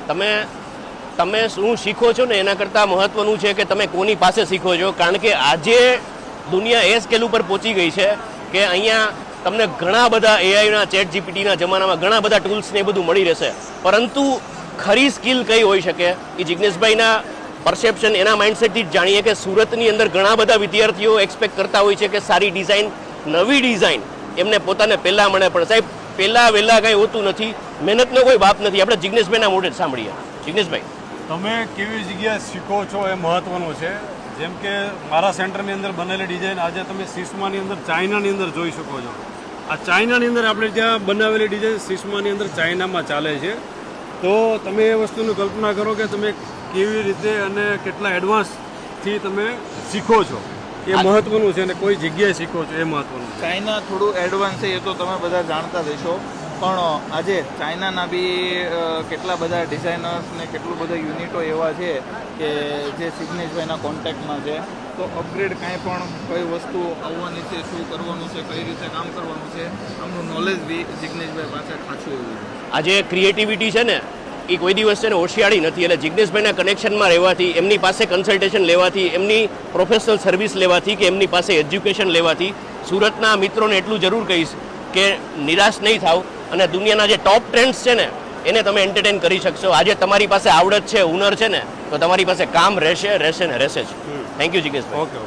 તમે શું શીખો છો ને એના કરતાં મહત્ત્વનું છે કે તમે કોની પાસે શીખો છો. કારણ કે આજે દુનિયા એ સ્કેલ ઉપર પહોંચી ગઈ છે કે અહીંયા તમને ઘણા બધા એઆઈના ચેટ જીપીટીના જમાનામાં ઘણા બધા ટૂલ્સ ને એ બધું મળી રહેશે, પરંતુ ખરી સ્કિલ કઈ હોઈ શકે એ જિગ્નેશભાઈના પરસેપ્શન એના માઇન્ડસેટથી જ જાણીએ કે સુરતની અંદર ઘણા બધા વિદ્યાર્થીઓ એક્સપેક્ટ કરતા હોય છે કે સારી ડિઝાઇન, નવી ડિઝાઇન એમને પોતાને પહેલાં મળે. પણ સાહેબ પહેલાં વહેલાં કાંઈ હોતું નથી, મહેનતનો કોઈ બાપ નથી. આપણે જિગ્નેશભાઈના મોઢે સાંભળીએ. જિગ્નેશભાઈ, તમે કેવી જગ્યાએ શીખો છો એ મહત્વનું છે. જેમ કે મારા સેન્ટરની અંદર બનેલી ડિઝાઇન આજે તમે સિસ્માની અંદર ચાઇનાની અંદર જોઈ શકો છો. આ ચાઇનાની અંદર આપણે ત્યાં બનાવેલી ડિઝાઇન સિસ્માની અંદર ચાઇનામાં ચાલે છે. તો તમે એ વસ્તુની કલ્પના કરો કે તમે કેવી રીતે અને કેટલા એડવાન્સથી તમે શીખો છો એ મહત્વનું છે, અને કોઈ જગ્યાએ શીખો છો એ મહત્વનું છે. ચાઇના થોડું એડવાન્સ છે એ તો તમે બધા જાણતા રહેશો, પણ આજે ચાઇનાના બી કેટલા બધા ડિઝાઇનર્સ ને કેટલું બધા યુનિટો એવા છે કે જે જિગ્નેશભાઈના કોન્ટેક્ટમાં છે. તો અપગ્રેડ કાંઈ પણ કઈ વસ્તુ આવવાની છે, શું કરવાનું છે, કઈ રીતે કામ કરવાનું છે, આમનું નોલેજ બી જિગ્નેશભાઈ પાસે ખાસું એવું છે. આજે ક્રિએટિવિટી છે ને એ કોઈ દિવસ છે ને હોશિયારી નથી. એટલે જિગ્નેશભાઈના કનેક્શનમાં રહેવાથી, એમની પાસે કન્સલ્ટેશન લેવાથી, એમની પ્રોફેશનલ સર્વિસ લેવાથી કે એમની પાસે એજ્યુકેશન લેવાથી સુરતના મિત્રોને એટલું જરૂર કહીશ કે નિરાશ નહીં થાવ અને દુનિયાના જે ટોપ ટ્રેન્ડ્સ છે ને એને તમે એન્ટરટેન કરી શકશો. આજે તમારી પાસે આવડત છે, હુનર છે ને, તો તમારી પાસે કામ રહેશે ને રહેશે જ. થેન્ક યુ જિગ્નેશભાઈ. ઓકે.